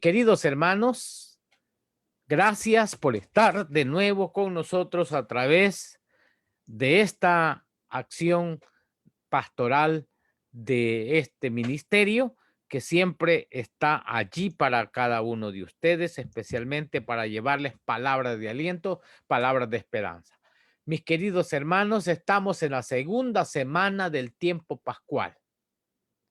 Queridos hermanos, gracias por estar de nuevo con nosotros a través de esta acción pastoral de este ministerio que siempre está allí para cada uno de ustedes, especialmente para llevarles palabras de aliento, palabras de esperanza. Mis queridos hermanos, estamos en la segunda semana del tiempo pascual.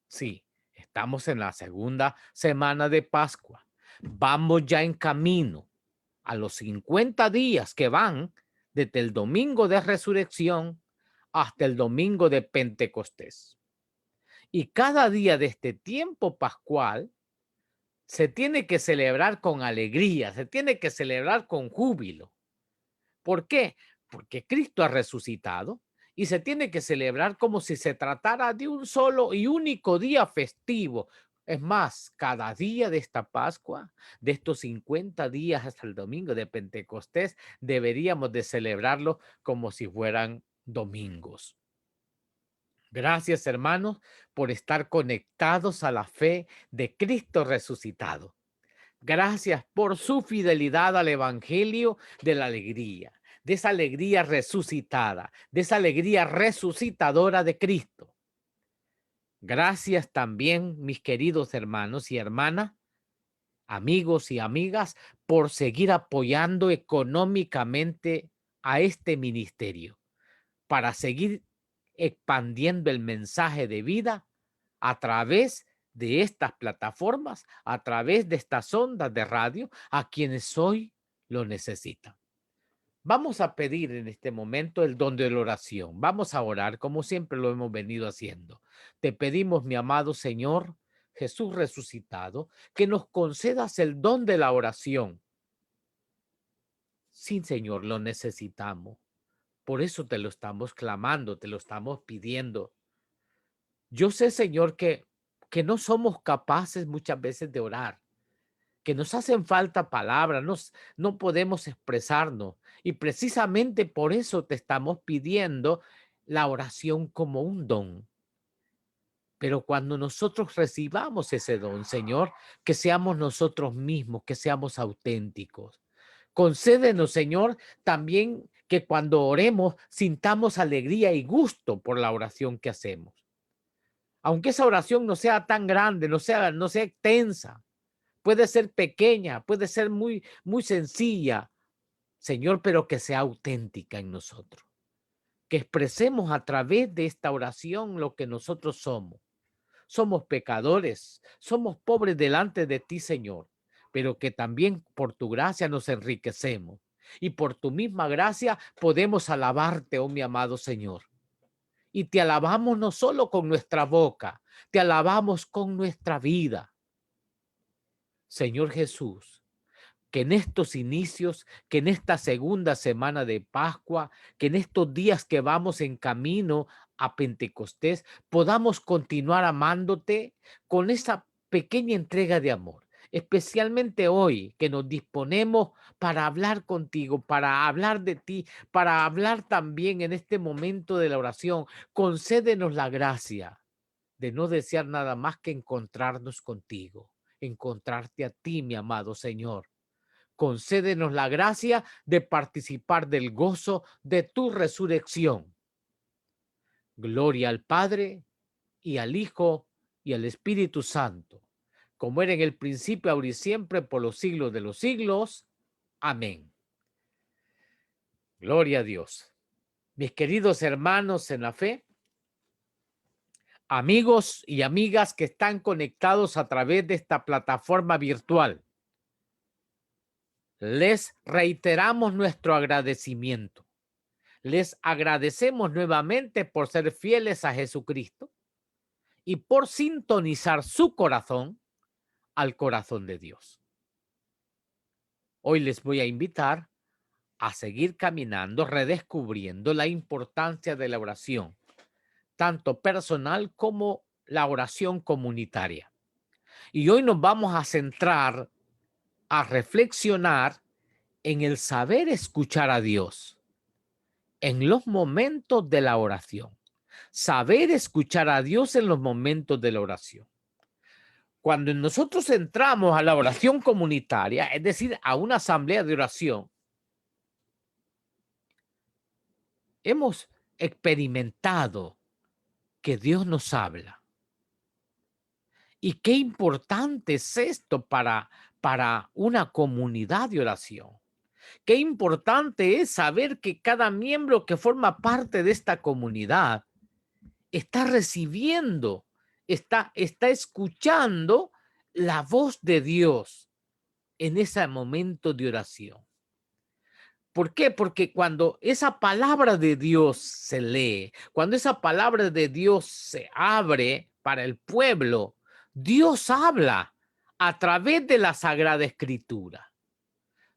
Sí, estamos en la segunda semana de Pascua. Vamos ya en camino a los 50 días que van desde el domingo de resurrección hasta el domingo de Pentecostés. Y cada día de este tiempo pascual se tiene que celebrar con alegría, se tiene que celebrar con júbilo. ¿Por qué? Porque Cristo ha resucitado y se tiene que celebrar como si se tratara de un solo y único día festivo. Es más, cada día de esta Pascua, de estos 50 días hasta el domingo de Pentecostés, deberíamos de celebrarlo como si fueran domingos. Gracias, hermanos, por estar conectados a la fe de Cristo resucitado. Gracias por su fidelidad al Evangelio de la alegría, de esa alegría resucitada, de esa alegría resucitadora de Cristo. Gracias también, mis queridos hermanos y hermanas, amigos y amigas, por seguir apoyando económicamente a este ministerio, para seguir expandiendo el mensaje de vida a través de estas plataformas, a través de estas ondas de radio, a quienes hoy lo necesitan. Vamos a pedir en este momento el don de la oración. Vamos a orar como siempre lo hemos venido haciendo. Te pedimos, mi amado Señor, Jesús resucitado, que nos concedas el don de la oración. Sí, Señor, lo necesitamos. Por eso te lo estamos clamando, te lo estamos pidiendo. Yo sé, Señor, que no somos capaces muchas veces de orar, que nos hacen falta palabras, no podemos expresarnos. Y precisamente por eso te estamos pidiendo la oración como un don. Pero cuando nosotros recibamos ese don, Señor, que seamos nosotros mismos, que seamos auténticos. Concédenos, Señor, también que cuando oremos sintamos alegría y gusto por la oración que hacemos. Aunque esa oración no sea tan grande, no sea extensa, puede ser pequeña, puede ser muy sencilla, Señor, pero que sea auténtica en nosotros. Que expresemos a través de esta oración lo que nosotros somos. Somos pecadores, somos pobres delante de ti, Señor, pero que también por tu gracia nos enriquecemos. Y por tu misma gracia podemos alabarte, oh mi amado Señor. Y te alabamos no solo con nuestra boca, te alabamos con nuestra vida. Señor Jesús, que en estos inicios, que en esta segunda semana de Pascua, que en estos días que vamos en camino a Pentecostés, podamos continuar amándote con esa pequeña entrega de amor. Especialmente hoy que nos disponemos para hablar contigo, para hablar de ti, para hablar también en este momento de la oración. Concédenos la gracia de no desear nada más que encontrarnos contigo, encontrarte a ti, mi amado Señor. Concédenos la gracia de participar del gozo de tu resurrección. Gloria al Padre y al Hijo y al Espíritu Santo, como era en el principio, ahora y siempre, por los siglos de los siglos. Amén. Gloria a Dios. Mis queridos hermanos en la fe, amigos y amigas que están conectados a través de esta plataforma virtual, les reiteramos nuestro agradecimiento. Les agradecemos nuevamente por ser fieles a Jesucristo y por sintonizar su corazón al corazón de Dios. Hoy les voy a invitar a seguir caminando, redescubriendo la importancia de la oración, tanto personal como la oración comunitaria. Y hoy nos vamos a centrar a reflexionar en el saber escuchar a Dios en los momentos de la oración. Saber escuchar a Dios en los momentos de la oración. Cuando nosotros entramos a la oración comunitaria, es decir, a una asamblea de oración, hemos experimentado que Dios nos habla. Y qué importante es esto para una comunidad de oración. Qué importante es saber que cada miembro que forma parte de esta comunidad está recibiendo, está escuchando la voz de Dios en ese momento de oración. ¿Por qué? Porque cuando esa palabra de Dios se lee, cuando esa palabra de Dios se abre para el pueblo, Dios habla a través de la Sagrada Escritura.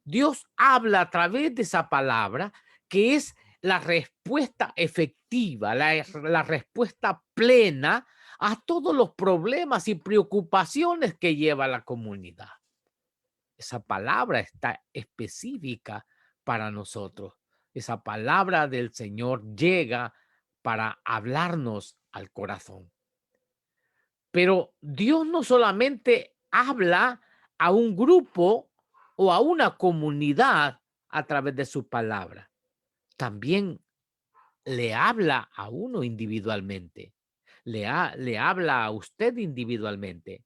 Dios habla a través de esa palabra que es la respuesta efectiva, la respuesta plena a todos los problemas y preocupaciones que lleva la comunidad. Esa palabra está específica para nosotros. Esa palabra del Señor llega para hablarnos al corazón. Pero Dios no solamente habla a un grupo o a una comunidad a través de su palabra, también le habla a uno individualmente, le habla a usted individualmente,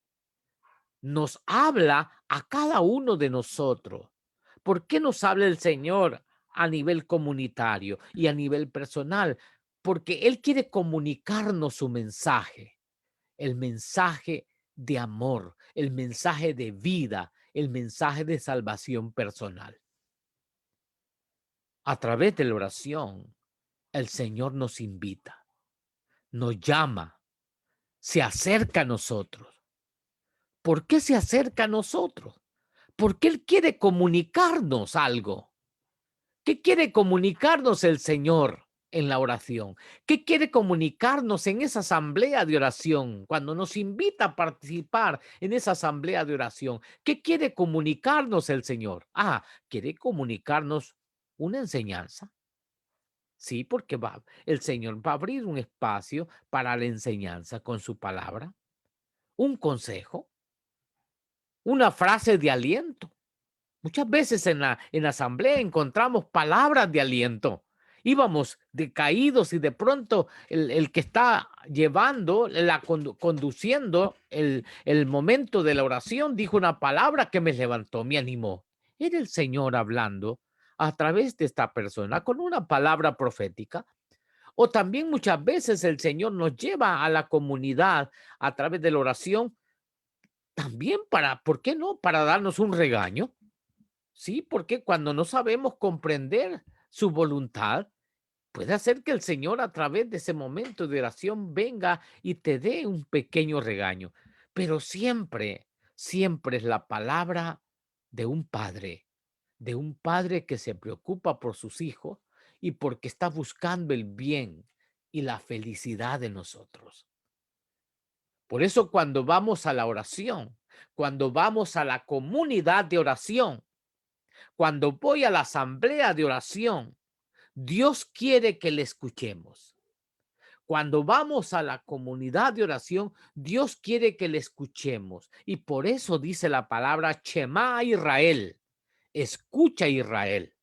nos habla a cada uno de nosotros. ¿Por qué nos habla el Señor a nivel comunitario y a nivel personal? Porque Él quiere comunicarnos su mensaje, el mensaje de amor, el mensaje de vida, el mensaje de salvación personal. A través de la oración, el Señor nos invita, nos llama, se acerca a nosotros. ¿Por qué se acerca a nosotros? Porque Él quiere comunicarnos algo. ¿Qué quiere comunicarnos el Señor en la oración? ¿Qué quiere comunicarnos en esa asamblea de oración? Cuando nos invita a participar en esa asamblea de oración, ¿qué quiere comunicarnos el Señor? Quiere comunicarnos una enseñanza. Sí, porque el Señor va a abrir un espacio para la enseñanza con su palabra, un consejo, una frase de aliento. Muchas veces en la asamblea encontramos palabras de aliento. Íbamos decaídos y de pronto el que está llevando, conduciendo el momento de la oración, dijo una palabra que me levantó, me animó. Era el Señor hablando a través de esta persona con una palabra profética. O también muchas veces el Señor nos lleva a la comunidad a través de la oración, también ¿por qué no? Para darnos un regaño. Sí, porque cuando no sabemos comprender su voluntad, puede hacer que el Señor a través de ese momento de oración venga y te dé un pequeño regaño. Pero siempre, siempre es la palabra de un padre que se preocupa por sus hijos y porque está buscando el bien y la felicidad de nosotros. Por eso cuando vamos a la oración, cuando vamos a la comunidad de oración, cuando voy a la asamblea de oración, Dios quiere que le escuchemos. Cuando vamos a la comunidad de oración, Dios quiere que le escuchemos. Y por eso dice la palabra Shema Israel. Escucha Israel.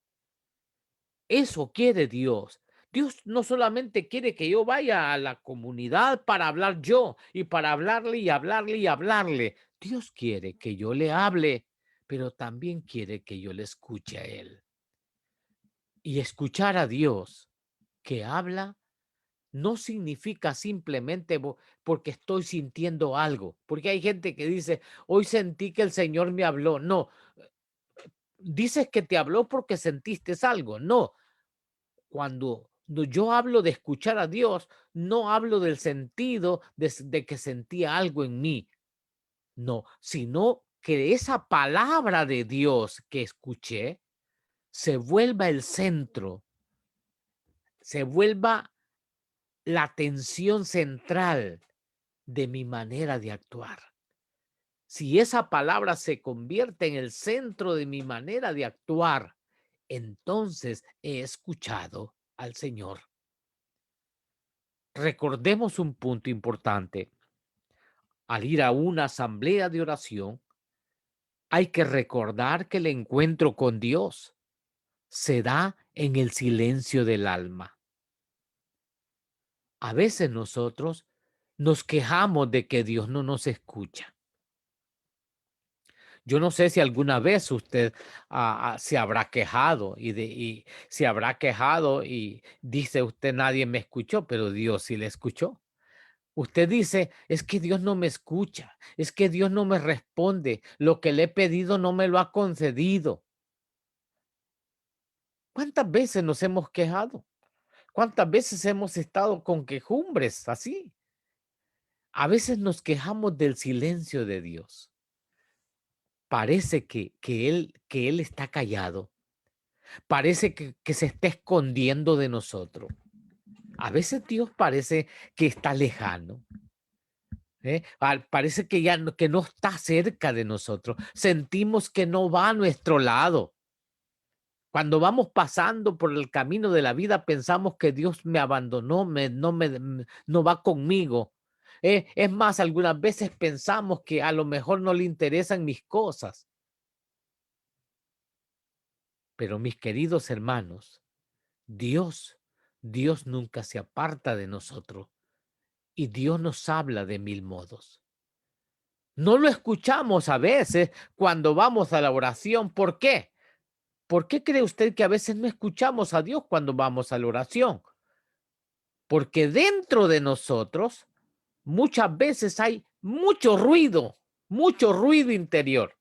Eso quiere Dios. Dios no solamente quiere que yo vaya a la comunidad para hablar yo y para hablarle y hablarle y hablarle. Dios quiere que yo le hable, pero también quiere que yo le escuche a Él. Y escuchar a Dios que habla no significa simplemente porque estoy sintiendo algo, porque hay gente que dice, hoy sentí que el Señor me habló. No, dices que te habló porque sentiste algo. No, cuando yo hablo de escuchar a Dios, no hablo del sentido de que sentía algo en mí. No, sino que esa palabra de Dios que escuché se vuelva el centro, se vuelva la atención central de mi manera de actuar. Si esa palabra se convierte en el centro de mi manera de actuar, entonces he escuchado al Señor. Recordemos un punto importante. Al ir a una asamblea de oración, hay que recordar que el encuentro con Dios se da en el silencio del alma. A veces nosotros nos quejamos de que Dios no nos escucha. Yo no sé si alguna vez usted se habrá quejado y se habrá quejado y dice usted nadie me escuchó, pero Dios sí le escuchó. Usted dice, es que Dios no me escucha, es que Dios no me responde, lo que le he pedido no me lo ha concedido. ¿Cuántas veces nos hemos quejado? ¿Cuántas veces hemos estado con quejumbres así? A veces nos quejamos del silencio de Dios. Parece que él está callado. Parece que se está escondiendo de nosotros. A veces Dios parece que está lejano. Parece que ya que no está cerca de nosotros. Sentimos que no va a nuestro lado. Cuando vamos pasando por el camino de la vida, pensamos que Dios me abandonó, no va conmigo. Es más, algunas veces pensamos que a lo mejor no le interesan mis cosas. Pero mis queridos hermanos, Dios nunca se aparta de nosotros y Dios nos habla de mil modos. No lo escuchamos a veces cuando vamos a la oración. ¿Por qué? ¿Por qué cree usted que a veces no escuchamos a Dios cuando vamos a la oración? Porque dentro de nosotros muchas veces hay mucho ruido interior.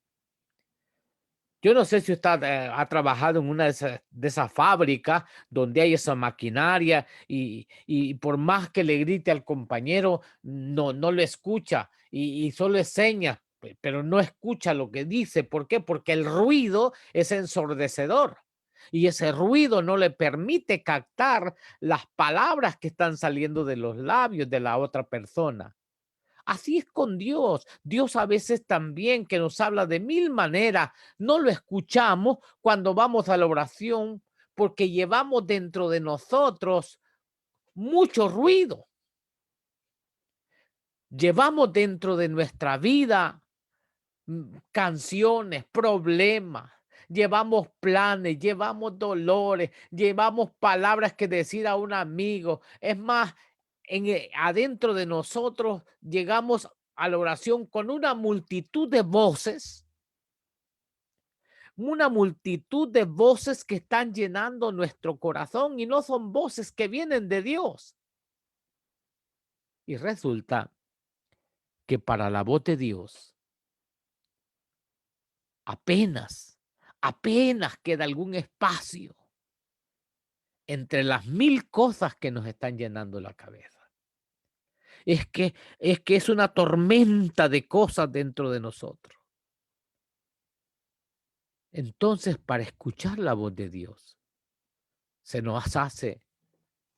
Yo no sé si usted ha trabajado en una de esas fábricas donde hay esa maquinaria y por más que le grite al compañero, no lo escucha y solo es señas, pero no escucha lo que dice. ¿Por qué? Porque el ruido es ensordecedor y ese ruido no le permite captar las palabras que están saliendo de los labios de la otra persona. Así es con Dios. Dios a veces también que nos habla de mil maneras. No lo escuchamos cuando vamos a la oración porque llevamos dentro de nosotros mucho ruido. Llevamos dentro de nuestra vida canciones, problemas. Llevamos planes, llevamos dolores, llevamos palabras que decir a un amigo. Es más, adentro de nosotros llegamos a la oración con una multitud de voces que están llenando nuestro corazón y no son voces que vienen de Dios. Y resulta que para la voz de Dios apenas queda algún espacio entre las mil cosas que nos están llenando la cabeza. Es que es una tormenta de cosas dentro de nosotros. Entonces, para escuchar la voz de Dios, se nos hace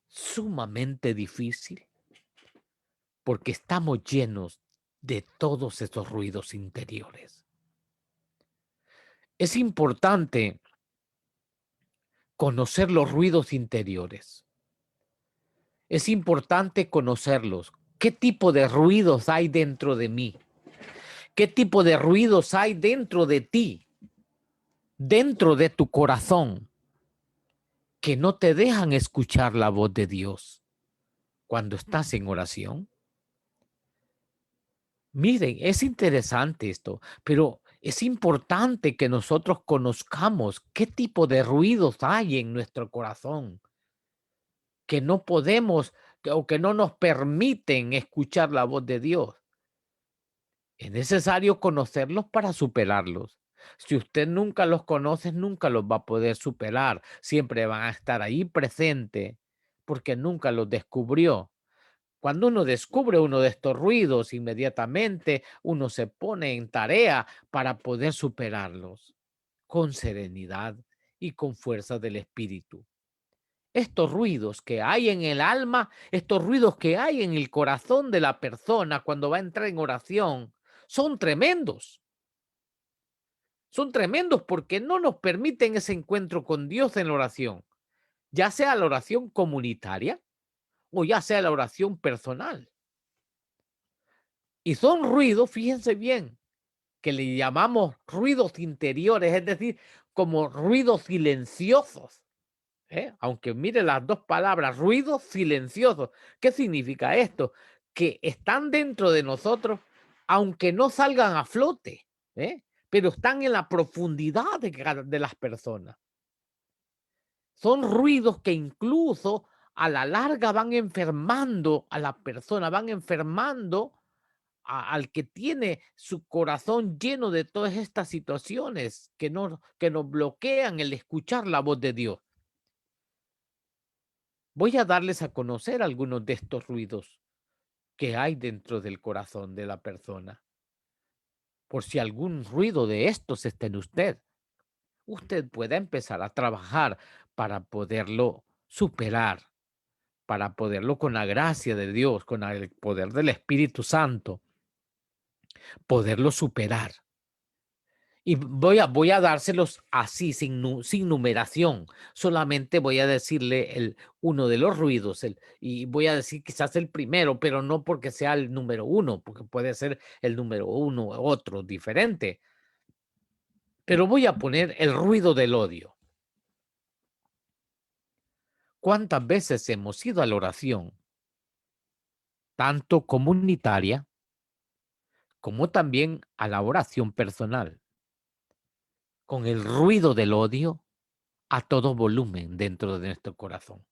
sumamente difícil porque estamos llenos de todos estos ruidos interiores. Es importante conocer los ruidos interiores. Es importante conocerlos. ¿Qué tipo de ruidos hay dentro de mí? ¿Qué tipo de ruidos hay dentro de ti? Dentro de tu corazón, que no te dejan escuchar la voz de Dios cuando estás en oración. Miren, es interesante esto, pero es importante que nosotros conozcamos qué tipo de ruidos hay en nuestro corazón, que no podemos o que no nos permiten escuchar la voz de Dios. Es necesario conocerlos para superarlos. Si usted nunca los conoce, nunca los va a poder superar. Siempre van a estar ahí presentes porque nunca los descubrió. Cuando uno descubre uno de estos ruidos, inmediatamente uno se pone en tarea para poder superarlos con serenidad y con fuerza del espíritu. Estos ruidos que hay en el alma, estos ruidos que hay en el corazón de la persona cuando va a entrar en oración, son tremendos. Son tremendos porque no nos permiten ese encuentro con Dios en la oración, ya sea la oración comunitaria o ya sea la oración personal. Y son ruidos, fíjense bien, que le llamamos ruidos interiores, es decir, como ruidos silenciosos. Aunque mire las dos palabras, ruidos silenciosos. ¿Qué significa esto? Que están dentro de nosotros, aunque no salgan a flote, pero están en la profundidad de las personas. Son ruidos que incluso a la larga van enfermando a la persona, van enfermando al que tiene su corazón lleno de todas estas situaciones que nos bloquean el escuchar la voz de Dios. Voy a darles a conocer algunos de estos ruidos que hay dentro del corazón de la persona. Por si algún ruido de estos está en usted, usted pueda empezar a trabajar para poderlo superar, para poderlo con la gracia de Dios, con el poder del Espíritu Santo, poderlo superar. Y voy a dárselos así, sin numeración. Solamente voy a decirle uno de los ruidos y voy a decir quizás el primero, pero no porque sea el número uno, porque puede ser el número uno o otro diferente. Pero voy a poner el ruido del odio. ¿Cuántas veces hemos ido a la oración, tanto comunitaria como también a la oración personal, con el ruido del odio a todo volumen dentro de nuestro corazón?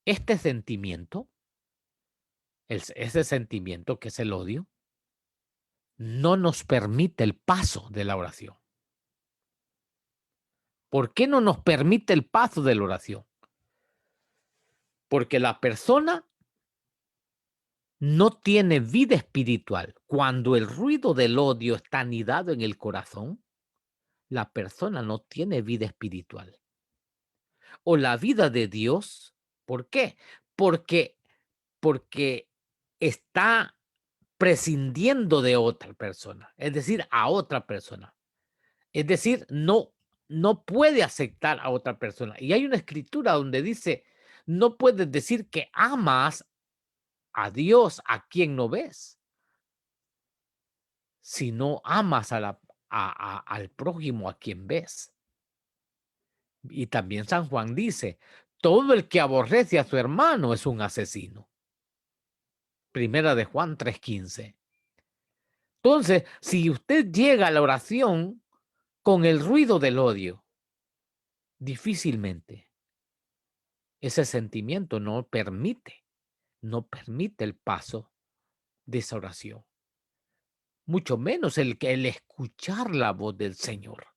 Este sentimiento, ese sentimiento que es el odio, no nos permite el paso de la oración. ¿Por qué no nos permite el paso de la oración? Porque la persona no tiene vida espiritual. Cuando el ruido del odio está anidado en el corazón, la persona no tiene vida espiritual. O la vida de Dios. ¿Por qué? Porque, porque está prescindiendo de otra persona, es decir, a otra persona. Es decir, no puede aceptar a otra persona. Y hay una escritura donde dice, no puedes decir que amas a Dios a quien no ves, sino amas al prójimo a quien ves. Y también San Juan dice, todo el que aborrece a su hermano es un asesino. Primera de Juan 3:15. Entonces, si usted llega a la oración con el ruido del odio, difícilmente ese sentimiento no permite el paso de esa oración. Mucho menos el escuchar la voz del Señor.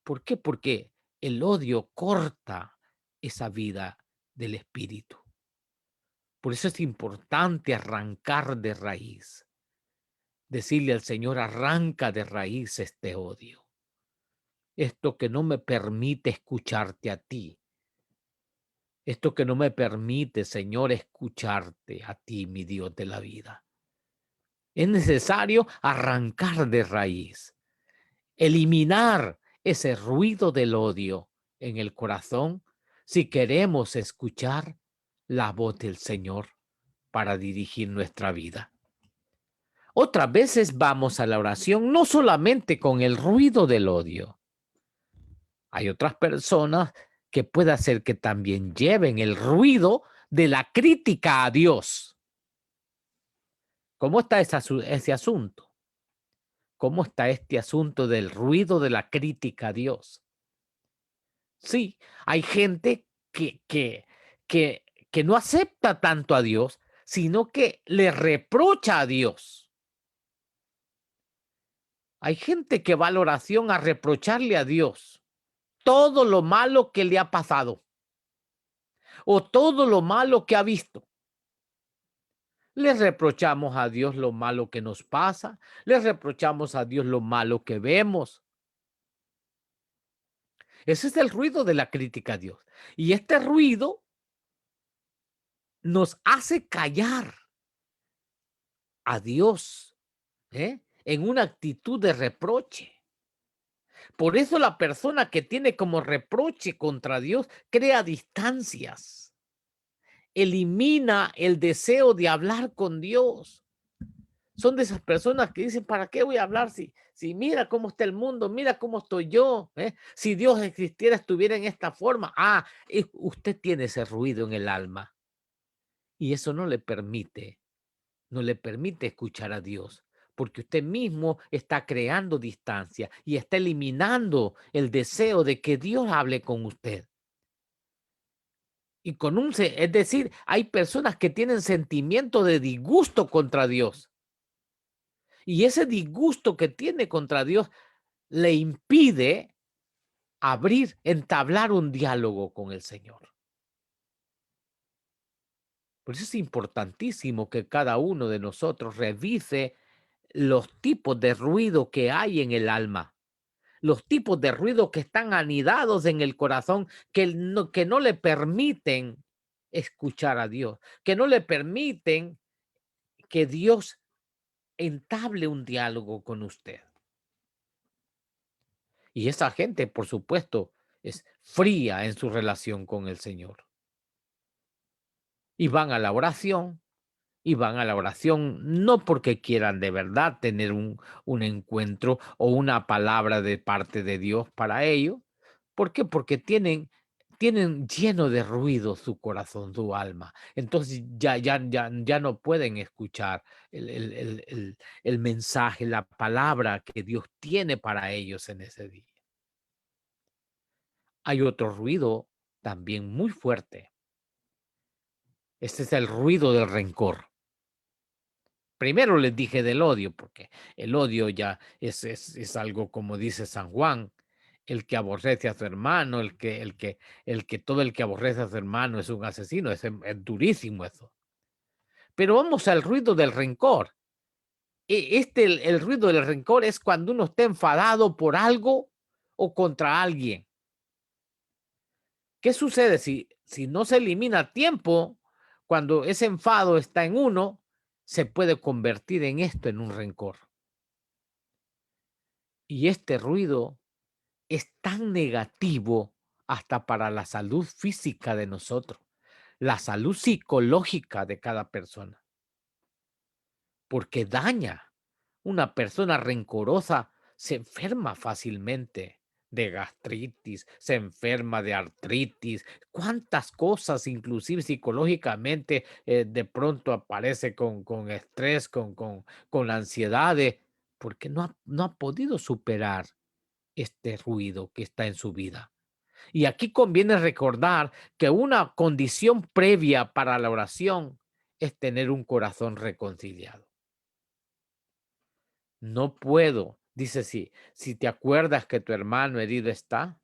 ¿Por qué? Porque el odio corta esa vida del espíritu. Por eso es importante arrancar de raíz. Decirle al Señor, arranca de raíz este odio. Esto que no me permite escucharte a ti. Esto que no me permite, Señor, escucharte a ti, mi Dios de la vida. Es necesario arrancar de raíz, eliminar ese ruido del odio en el corazón si queremos escuchar la voz del Señor para dirigir nuestra vida. Otras veces vamos a la oración no solamente con el ruido del odio. Hay otras personas que puede hacer que también lleven el ruido de la crítica a Dios. ¿Cómo está ese asunto? ¿Cómo está este asunto del ruido de la crítica a Dios? Sí, hay gente que no acepta tanto a Dios, sino que le reprocha a Dios. Hay gente que va a la oración a reprocharle a Dios todo lo malo que le ha pasado o todo lo malo que ha visto. Le reprochamos a Dios lo malo que nos pasa, le reprochamos a Dios lo malo que vemos. Ese es el ruido de la crítica a Dios. Y este ruido nos hace callar a Dios en una actitud de reproche. Por eso la persona que tiene como reproche contra Dios crea distancias, elimina el deseo de hablar con Dios. Son de esas personas que dicen, ¿para qué voy a hablar si mira cómo está el mundo, mira cómo estoy yo? Si Dios existiera, estuviera en esta forma. Usted tiene ese ruido en el alma y eso no le permite escuchar a Dios, porque usted mismo está creando distancia y está eliminando el deseo de que Dios hable con usted. Y es decir, hay personas que tienen sentimiento de disgusto contra Dios. Y ese disgusto que tiene contra Dios le impide entablar un diálogo con el Señor. Por eso es importantísimo que cada uno de nosotros revise los tipos de ruido que hay en el alma, los tipos de ruido que están anidados en el corazón, que no le permiten escuchar a Dios, que no le permiten que Dios entable un diálogo con usted. Y esa gente, por supuesto, es fría en su relación con el Señor. Y van a la oración, no porque quieran de verdad tener un encuentro o una palabra de parte de Dios para ello. ¿Por qué? Porque tienen lleno de ruido su corazón, su alma. Entonces ya no pueden escuchar el mensaje, la palabra que Dios tiene para ellos en ese día. Hay otro ruido también muy fuerte. Este es el ruido del rencor. Primero les dije del odio, porque el odio ya es algo como dice San Juan, el que aborrece a su hermano, todo el que aborrece a su hermano es un asesino, es durísimo eso. Pero vamos al ruido del rencor. El ruido del rencor es cuando uno está enfadado por algo o contra alguien. ¿Qué sucede si no se elimina a tiempo? Cuando ese enfado está en uno, se puede convertir en un rencor. Y este ruido es tan negativo hasta para la salud física de nosotros, la salud psicológica de cada persona, porque daña. Una persona rencorosa se enferma fácilmente de gastritis, se enferma de artritis, cuántas cosas, inclusive psicológicamente, de pronto aparece con estrés, con ansiedad, porque no ha podido superar este ruido que está en su vida. Y aquí conviene recordar que una condición previa para la oración es tener un corazón reconciliado. No puedo, dice, si te acuerdas que tu hermano herido está,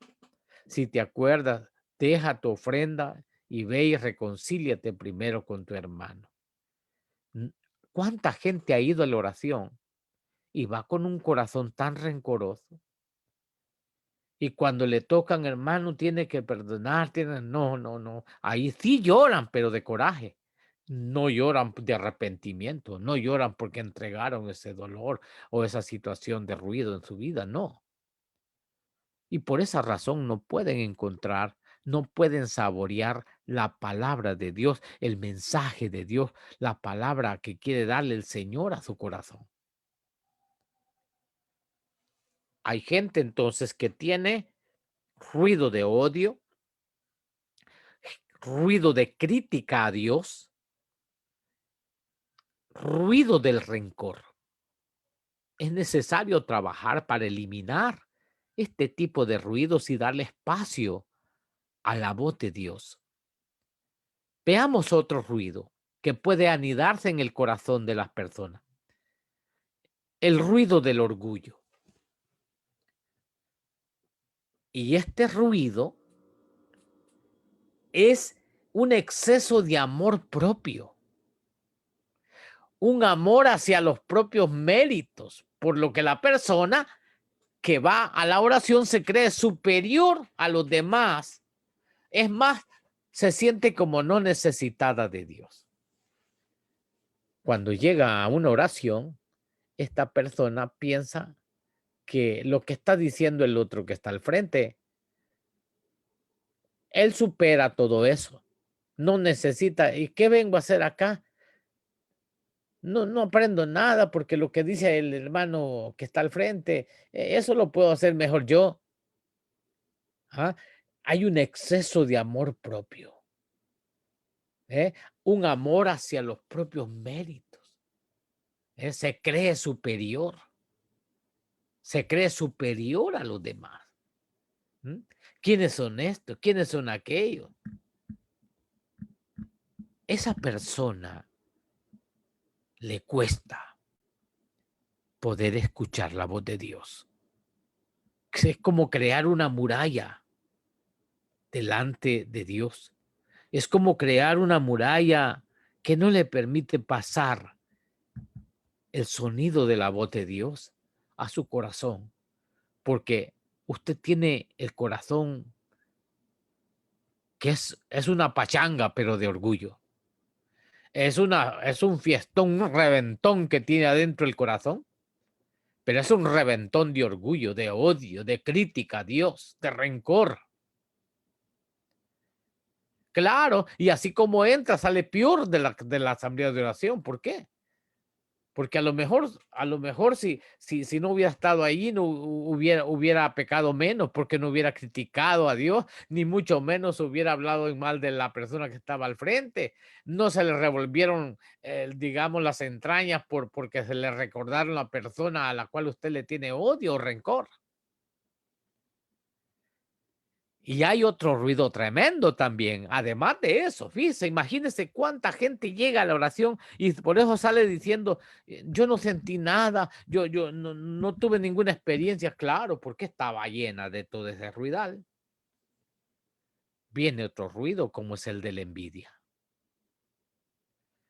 si te acuerdas, deja tu ofrenda y ve y reconcíliate primero con tu hermano. ¿Cuánta gente ha ido a la oración y va con un corazón tan rencoroso? Y cuando le tocan, hermano, tiene que perdonar, no. Ahí sí lloran, pero de coraje. No lloran de arrepentimiento, no lloran porque entregaron ese dolor o esa situación de ruido en su vida, no. Y por esa razón no pueden saborear la palabra de Dios, el mensaje de Dios, la palabra que quiere darle el Señor a su corazón. Hay gente entonces que tiene ruido de odio, ruido de crítica a Dios, ruido del rencor. Es necesario trabajar para eliminar este tipo de ruidos y darle espacio a la voz de Dios. Veamos otro ruido que puede anidarse en el corazón de las personas. El ruido del orgullo. Y este ruido es un exceso de amor propio, un amor hacia los propios méritos, por lo que la persona que va a la oración se cree superior a los demás. Es más, se siente como no necesitada de Dios. Cuando llega a una oración, esta persona piensa que lo que está diciendo el otro que está al frente, él supera todo eso. No necesita. ¿Y qué vengo a hacer acá? No aprendo nada porque lo que dice el hermano que está al frente, eso lo puedo hacer mejor yo. ¿Ah? Hay un exceso de amor propio, ¿eh? Un amor hacia los propios méritos. Se cree superior. Se cree superior a los demás. ¿Quiénes son estos? ¿Quiénes son aquellos? Esa persona le cuesta poder escuchar la voz de Dios. Es como crear una muralla delante de Dios. Es como crear una muralla que no le permite pasar el sonido de la voz de Dios a su corazón, porque usted tiene el corazón que es una pachanga, pero de orgullo. Es un fiestón, un reventón que tiene adentro el corazón, pero es un reventón de orgullo, de odio, de crítica a Dios, de rencor. Claro, y así como entra, sale peor de la asamblea de oración. ¿Por qué? Porque a lo mejor si no hubiera estado ahí, no hubiera pecado menos, porque no hubiera criticado a Dios, ni mucho menos hubiera hablado en mal de la persona que estaba al frente. No se le revolvieron, digamos, las entrañas porque se le recordaron la persona a la cual usted le tiene odio o rencor. Y hay otro ruido tremendo también. Además de eso, fíjese, imagínese cuánta gente llega a la oración y por eso sale diciendo, yo no sentí nada, yo no tuve ninguna experiencia. Claro, porque estaba llena de todo ese ruidal. Viene otro ruido como es el de la envidia.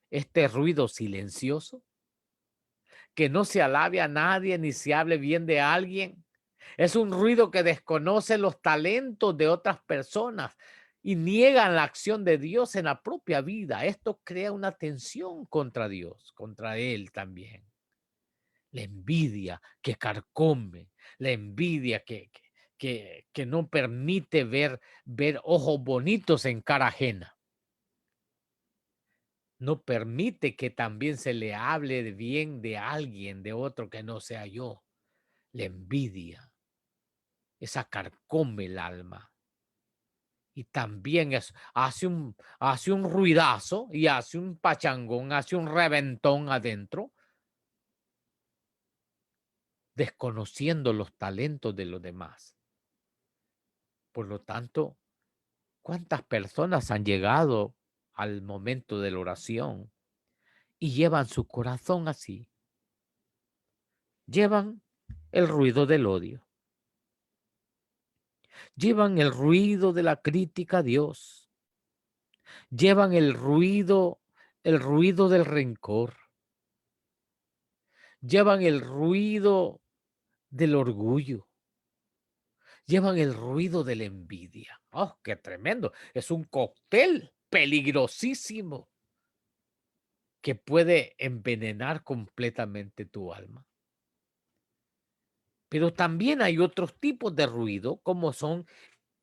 Este ruido silencioso, que no se alabe a nadie ni se hable bien de alguien. Es un ruido que desconoce los talentos de otras personas y niegan la acción de Dios en la propia vida. Esto crea una tensión contra Dios, contra Él también. La envidia que carcome, la envidia que no permite ver ojos bonitos en cara ajena. No permite que también se le hable de bien de alguien, de otro que no sea yo. La envidia, esa carcome el alma. Y también hace un ruidazo y hace un pachangón, hace un reventón adentro, desconociendo los talentos de los demás. Por lo tanto, ¿cuántas personas han llegado al momento de la oración y llevan su corazón así? Llevan el ruido del odio, llevan el ruido de la crítica a Dios, llevan el ruido del rencor, llevan el ruido del orgullo, llevan el ruido de la envidia. ¡Oh, qué tremendo! Es un cóctel peligrosísimo que puede envenenar completamente tu alma. Pero también hay otros tipos de ruido, como son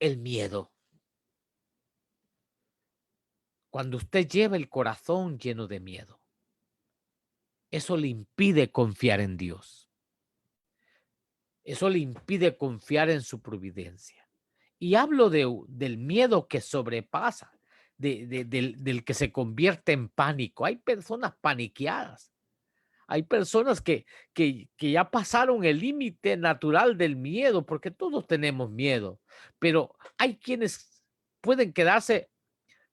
el miedo. Cuando usted lleva el corazón lleno de miedo, eso le impide confiar en Dios. Eso le impide confiar en su providencia. Y hablo del miedo que sobrepasa, del que se convierte en pánico. Hay personas paniqueadas. Hay personas que ya pasaron el límite natural del miedo, porque todos tenemos miedo. Pero hay quienes pueden quedarse,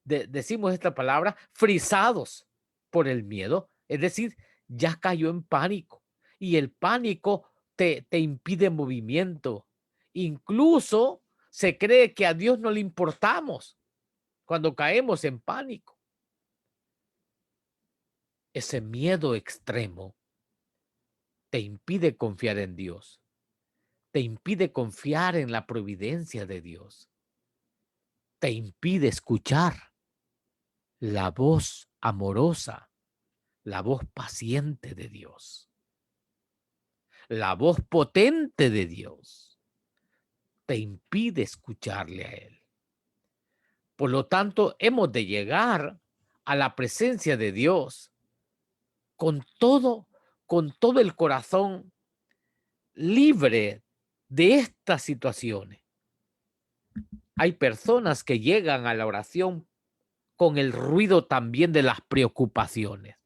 decimos esta palabra, frisados por el miedo. Es decir, ya cayó en pánico. Y el pánico te impide movimiento. Incluso se cree que a Dios no le importamos cuando caemos en pánico. Ese miedo extremo te impide confiar en Dios. Te impide confiar en la providencia de Dios. Te impide escuchar la voz amorosa, la voz paciente de Dios, la voz potente de Dios. Te impide escucharle a Él. Por lo tanto, hemos de llegar a la presencia de Dios con todo el corazón libre de estas situaciones. Hay personas que llegan a la oración con el ruido también de las preocupaciones.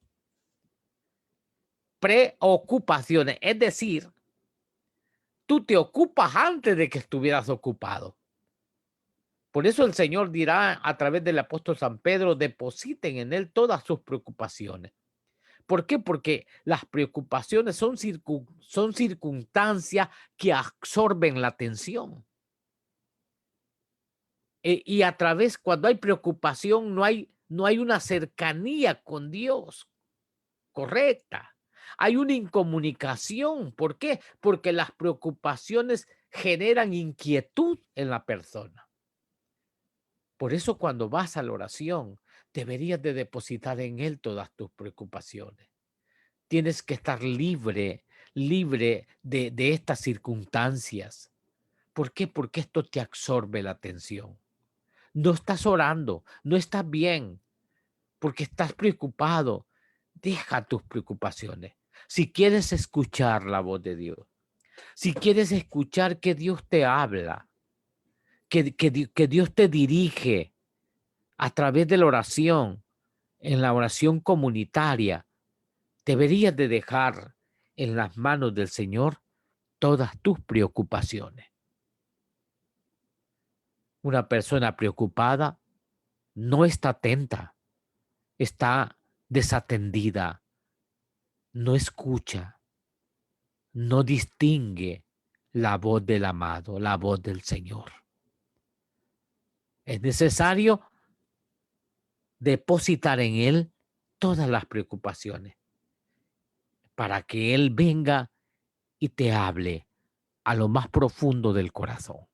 Preocupaciones, es decir, tú te ocupas antes de que estuvieras ocupado. Por eso el Señor dirá a través del apóstol San Pedro, depositen en él todas sus preocupaciones. ¿Por qué? Porque las preocupaciones son circunstancias que absorben la atención. Y a través, cuando hay preocupación, no hay una cercanía con Dios correcta. Hay una incomunicación. ¿Por qué? Porque las preocupaciones generan inquietud en la persona. Por eso cuando vas a la oración, deberías de depositar en Él todas tus preocupaciones. Tienes que estar libre de estas circunstancias. ¿Por qué? Porque esto te absorbe la atención. No estás orando, no estás bien, porque estás preocupado. Deja tus preocupaciones. Si quieres escuchar la voz de Dios, si quieres escuchar que Dios te habla, que Dios te dirige a través de la oración, en la oración comunitaria, deberías de dejar en las manos del Señor todas tus preocupaciones. Una persona preocupada no está atenta, está desatendida, no escucha, no distingue la voz del amado, la voz del Señor. Es necesario depositar en Él todas las preocupaciones para que Él venga y te hable a lo más profundo del corazón.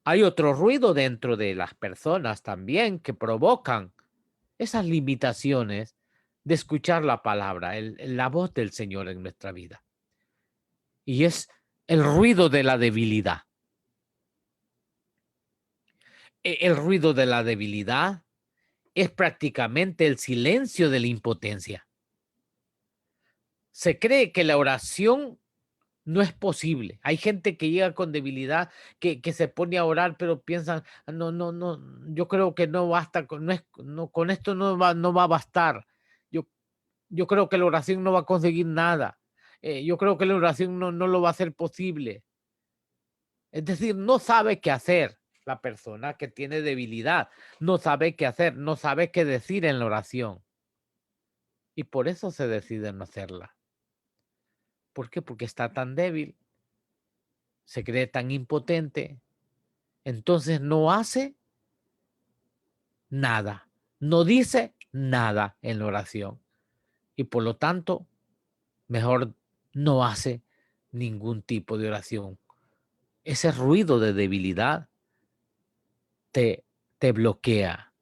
Hay otro ruido dentro de las personas también que provocan esas limitaciones de escuchar la palabra, la voz del Señor en nuestra vida. Y es el ruido de la debilidad. El ruido de la debilidad es prácticamente el silencio de la impotencia. Se cree que la oración no es posible. Hay gente que llega con debilidad, que se pone a orar, pero piensan, no, yo creo que no basta, con esto no va a bastar. Yo creo que la oración no va a conseguir nada. Yo creo que la oración no lo va a hacer posible. Es decir, no sabe qué hacer la persona que tiene debilidad. No sabe qué hacer, no sabe qué decir en la oración. Y por eso se decide no hacerla. ¿Por qué? Porque está tan débil, se cree tan impotente, entonces no hace nada, no dice nada en la oración. Y por lo tanto, mejor no hace ningún tipo de oración. Ese ruido de debilidad te, te bloquea,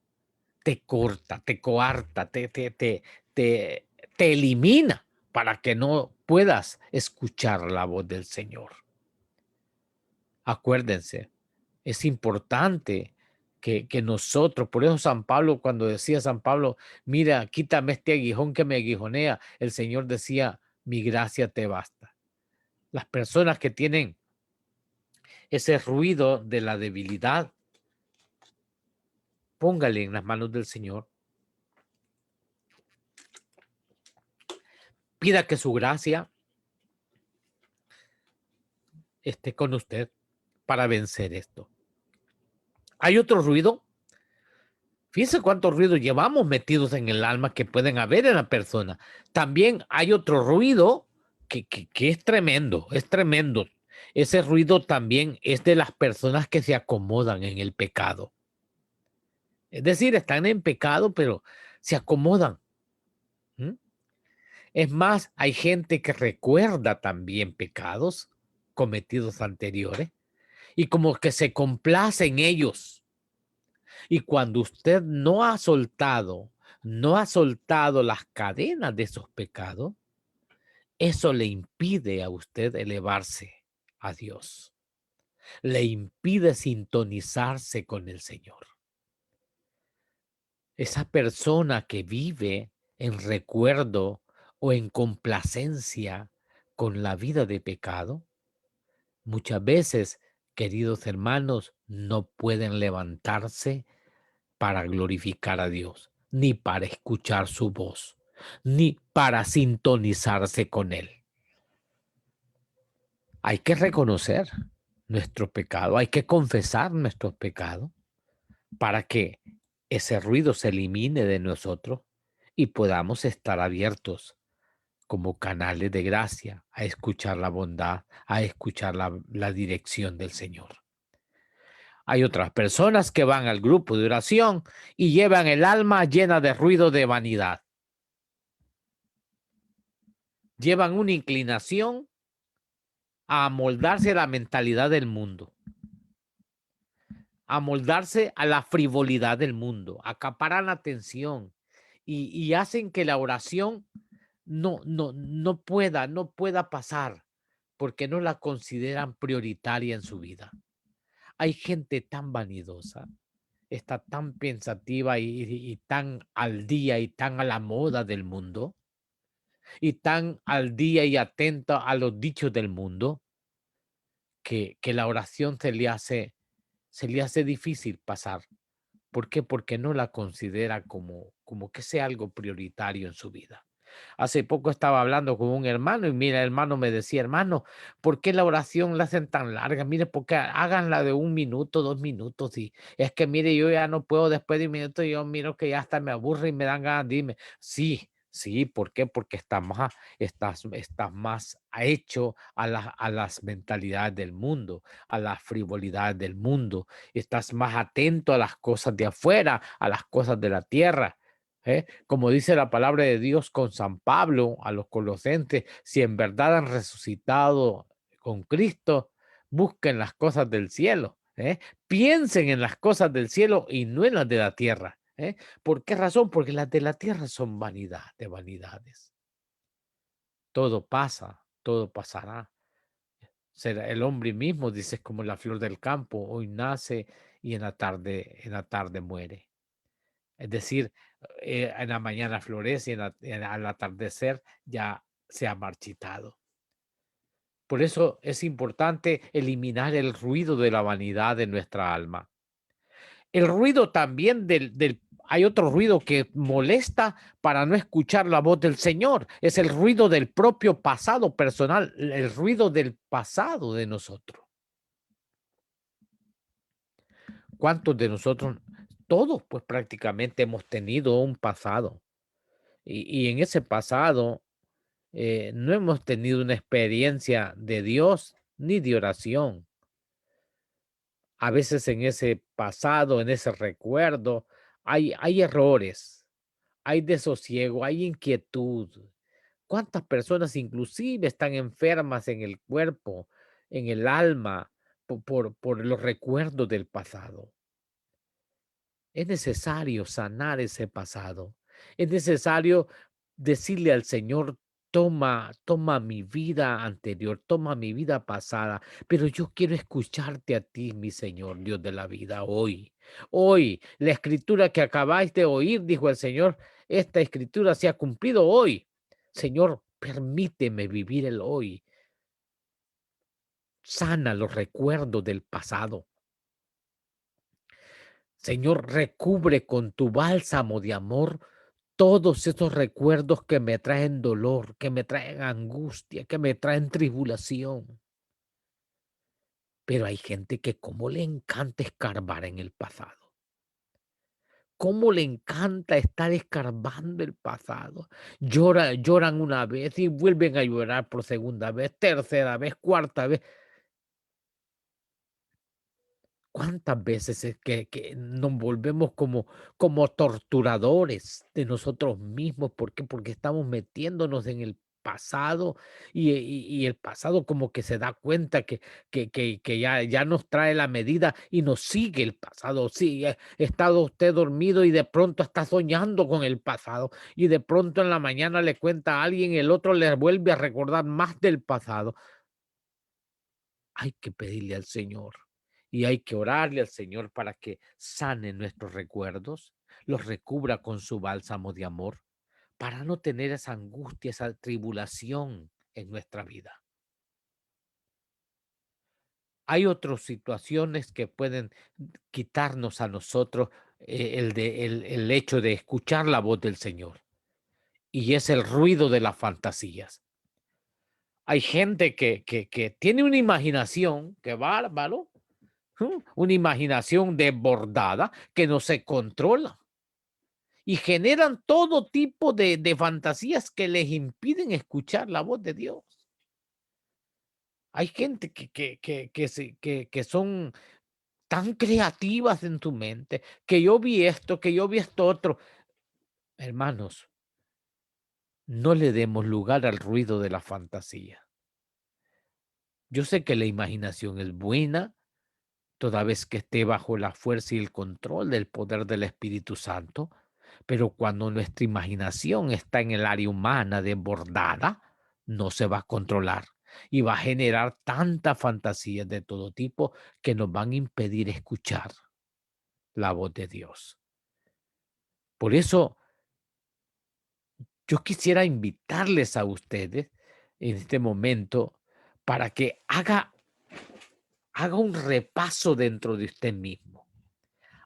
te corta, te coarta, te elimina para que no puedas escuchar la voz del Señor. Acuérdense, es importante que nosotros, por eso San Pablo, cuando decía San Pablo, mira, quítame este aguijón que me aguijonea, el Señor decía, mi gracia te basta. Las personas que tienen ese ruido de la debilidad, póngale en las manos del Señor. Pida que su gracia esté con usted para vencer esto. Hay otro ruido. Fíjense cuántos ruidos llevamos metidos en el alma que pueden haber en la persona. También hay otro ruido que es tremendo, es tremendo. Ese ruido también es de las personas que se acomodan en el pecado. Es decir, están en pecado, pero se acomodan. ¿Mm? Es más, hay gente que recuerda también pecados cometidos anteriores y como que se complace en ellos. Y cuando usted no ha soltado las cadenas de esos pecados, eso le impide a usted elevarse a Dios. le impide sintonizarse con el Señor. Esa persona que vive en recuerdo o en complacencia con la vida de pecado, muchas veces, queridos hermanos, no pueden levantarse para glorificar a Dios, ni para escuchar su voz, ni para sintonizarse con Él. Hay que reconocer nuestro pecado, hay que confesar nuestros pecados para que ese ruido se elimine de nosotros y podamos estar abiertos como canales de gracia a escuchar la bondad, a escuchar la dirección del Señor. Hay otras personas que van al grupo de oración y llevan el alma llena de ruido de vanidad. Llevan una inclinación a amoldarse a la mentalidad del mundo, a amoldarse a la frivolidad del mundo, acaparan la atención y hacen que la oración no pueda pasar porque no la consideran prioritaria en su vida. Hay gente tan vanidosa, está tan pensativa y tan al día y tan a la moda del mundo y tan al día y atenta a los dichos del mundo que la oración se le hace difícil pasar. ¿Por qué? Porque no la considera como que sea algo prioritario en su vida. Hace poco estaba hablando con un hermano y mira, el hermano me decía, hermano, ¿por qué la oración la hacen tan larga? Mire, porque háganla de 1 minuto, 2 minutos. Y es que, mire, yo ya no puedo después de 1 minuto, yo miro que ya hasta me aburre y me dan ganas de irme. Sí, sí, ¿por qué? Porque estás más hecho a las mentalidades del mundo, a las frivolidades del mundo. Estás más atento a las cosas de afuera, a las cosas de la tierra. Como dice la palabra de Dios con San Pablo a los colosenses, si en verdad han resucitado con Cristo, busquen las cosas del cielo. Piensen en las cosas del cielo y no en las de la tierra. ¿Por qué razón? Porque las de la tierra son vanidad de vanidades. Todo pasa, todo pasará. Será el hombre mismo, dice, como la flor del campo, hoy nace y en la tarde muere. Es decir, en la mañana florece y al atardecer ya se ha marchitado. Por eso es importante eliminar el ruido de la vanidad de nuestra alma. El ruido también hay otro ruido que molesta para no escuchar la voz del Señor. Es el ruido del propio pasado personal, el ruido del pasado de nosotros. ¿Cuántos de nosotros, todos pues prácticamente hemos tenido un pasado? Y en ese pasado no hemos tenido una experiencia de Dios ni de oración. A veces en ese pasado, en ese recuerdo, hay errores, hay desosiego, hay inquietud. ¿Cuántas personas inclusive están enfermas en el cuerpo, en el alma, por los recuerdos del pasado? Es necesario sanar ese pasado. Es necesario decirle al Señor, toma mi vida anterior, toma mi vida pasada, pero yo quiero escucharte a ti, mi Señor, Dios de la vida, hoy. Hoy, la escritura que acabáis de oír, dijo el Señor, esta escritura se ha cumplido hoy. Señor, permíteme vivir el hoy. Sana los recuerdos del pasado. Señor, recubre con tu bálsamo de amor todos esos recuerdos que me traen dolor, que me traen angustia, que me traen tribulación. Pero hay gente que como le encanta escarbar en el pasado. Cómo le encanta estar escarbando el pasado. Lloran una vez y vuelven a llorar por segunda vez, tercera vez, cuarta vez. ¿Cuántas veces es que nos volvemos como torturadores de nosotros mismos? ¿Por qué? Porque estamos metiéndonos en el pasado y el pasado como que se da cuenta que ya nos trae la medida y nos sigue el pasado. Sí, ha estado usted dormido y de pronto está soñando con el pasado y de pronto en la mañana le cuenta a alguien, el otro le vuelve a recordar más del pasado. hay que pedirle al Señor y hay que orarle al Señor para que sane nuestros recuerdos, los recubra con su bálsamo de amor, para no tener esa angustia, esa tribulación en nuestra vida. Hay otras situaciones que pueden quitarnos a nosotros el hecho de escuchar la voz del Señor, y es el ruido de las fantasías. Hay gente que tiene una imaginación, que bárbaro, una imaginación desbordada que no se controla y generan todo tipo de fantasías que les impiden escuchar la voz de Dios. Hay gente que son tan creativas en tu mente, que yo vi esto, que yo vi esto otro. Hermanos, no le demos lugar al ruido de la fantasía. Yo sé que la imaginación es buena, toda vez que esté bajo la fuerza y el control del poder del Espíritu Santo, pero cuando nuestra imaginación está en el área humana desbordada, no se va a controlar y va a generar tantas fantasías de todo tipo que nos van a impedir escuchar la voz de Dios. Por eso yo quisiera invitarles a ustedes en este momento para que haga un repaso dentro de usted mismo.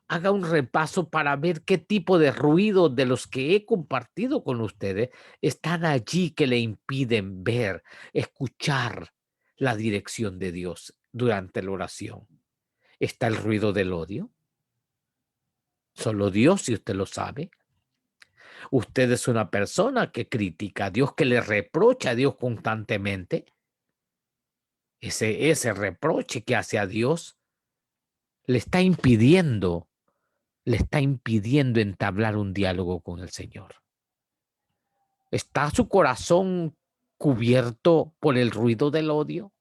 Haga un repaso para ver qué tipo de ruidos de los que he compartido con ustedes están allí que le impiden ver, escuchar la dirección de Dios durante la oración. ¿Está el ruido del odio? Solo Dios, si usted lo sabe. Usted es una persona que critica a Dios, que le reprocha a Dios constantemente. Ese reproche que hace a Dios le está impidiendo, le está impidiendo entablar un diálogo con el Señor. ¿Está su corazón cubierto por el ruido del odio?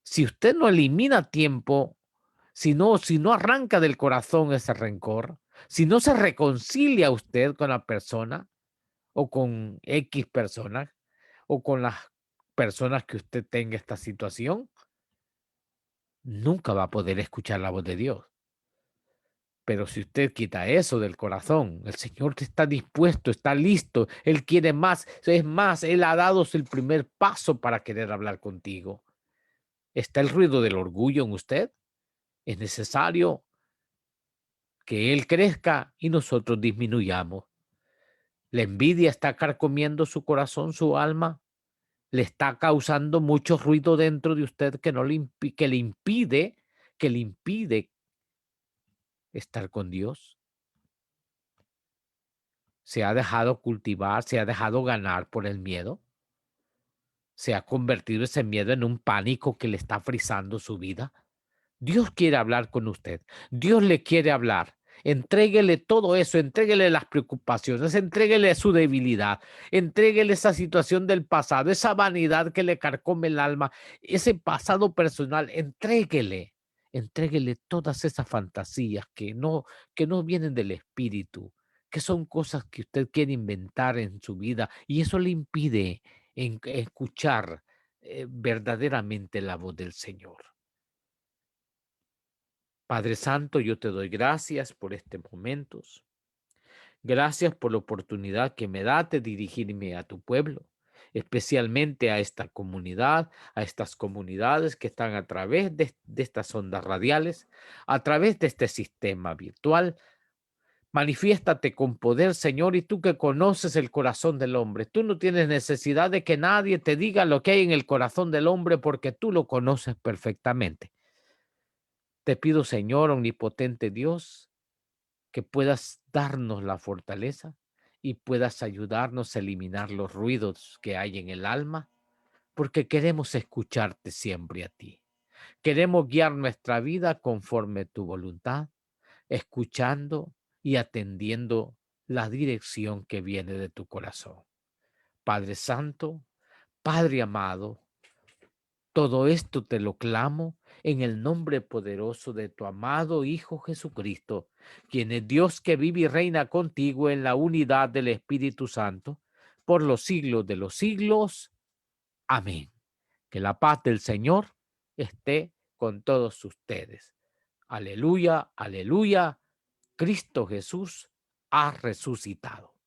Si usted no elimina a tiempo, si no arranca del corazón ese rencor, si no se reconcilia usted con la persona o con X personas o con las personas que usted tenga esta situación, nunca va a poder escuchar la voz de Dios. Pero si usted quita eso del corazón, el Señor está dispuesto, está listo, Él quiere más. Es más, Él ha dado el primer paso para querer hablar contigo. ¿Está el ruido del orgullo en usted? Es necesario que Él crezca y nosotros disminuyamos. La envidia está carcomiendo su corazón, su alma. Le está causando mucho ruido dentro de usted que, no le, que le impide estar con Dios. Se ha dejado cultivar, se ha dejado ganar por el miedo. Se ha convertido ese miedo en un pánico que le está frizando su vida. Dios quiere hablar con usted. Dios le quiere hablar. Entréguele todo eso, entréguele las preocupaciones, entréguele su debilidad, entréguele esa situación del pasado, esa vanidad que le carcome el alma, ese pasado personal, entréguele todas esas fantasías que no vienen del espíritu, que son cosas que usted quiere inventar en su vida y eso le impide escuchar verdaderamente la voz del Señor. Padre Santo, yo te doy gracias por este momento. Gracias por la oportunidad que me da de dirigirme a tu pueblo, especialmente a esta comunidad, a estas comunidades que están a través de estas ondas radiales, a través de este sistema virtual. Manifiéstate con poder, Señor, y tú que conoces el corazón del hombre. Tú no tienes necesidad de que nadie te diga lo que hay en el corazón del hombre porque tú lo conoces perfectamente. Te pido, Señor, omnipotente Dios, que puedas darnos la fortaleza y puedas ayudarnos a eliminar los ruidos que hay en el alma, porque queremos escucharte siempre a ti. Queremos guiar nuestra vida conforme tu voluntad, escuchando y atendiendo la dirección que viene de tu corazón. Padre Santo, Padre amado, todo esto te lo clamo en el nombre poderoso de tu amado Hijo Jesucristo, quien es Dios que vive y reina contigo en la unidad del Espíritu Santo, por los siglos de los siglos. Amén. Que la paz del Señor esté con todos ustedes. Aleluya, aleluya. Cristo Jesús ha resucitado.